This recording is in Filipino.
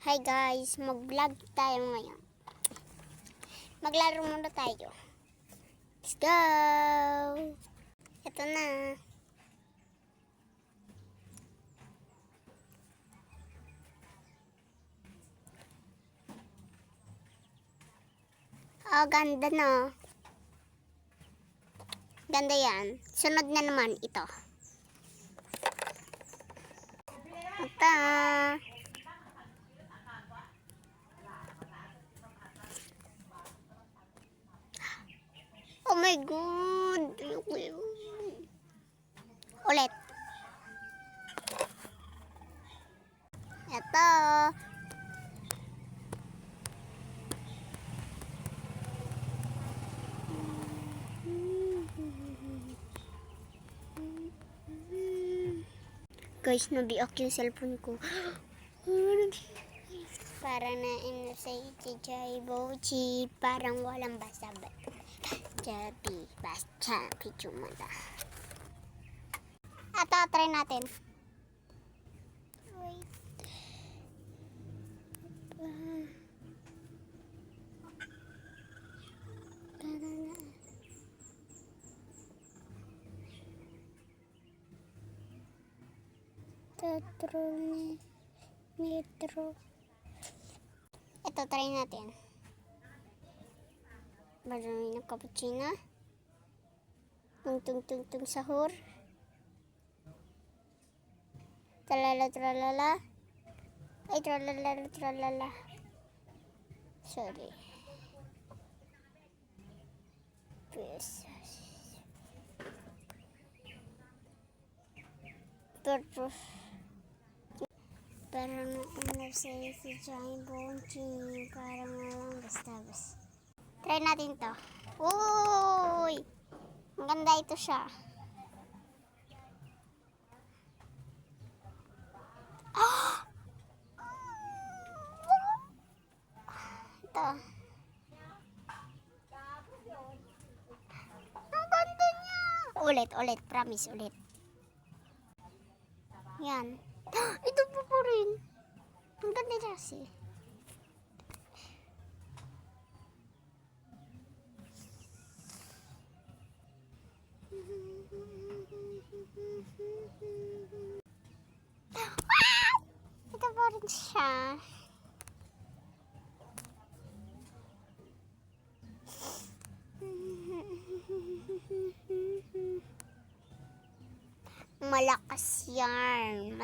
Hi guys, mag-vlog tayo ngayon. Maglaro muna tayo. Let's go! Ito na. Oh, ganda no. Ganda yan. Sunod na naman ito. Ito. Oh my God! Ulit. Ito. Guys, nabiak yung cellphone ko. Para na in-say si Bochi, parang walang basa-basa. Chabi, basta, pichumada. Ito, try natin. Wait. Metro. Ito, try natin. Marami ng cappuccino. Tung sahur. Tralala. Ay, tralala. Sorry. Terus. Parang in-say si Bochi, parang walang basta-basta. Try natin to. Uy! Ang ganda ito siya. Ah! Ito. Ang ganda niya. Ulit. Promise, ulit. Yan. Ito po rin. Ang ganda niya kasi. Ito po rin siya. Malakas yan.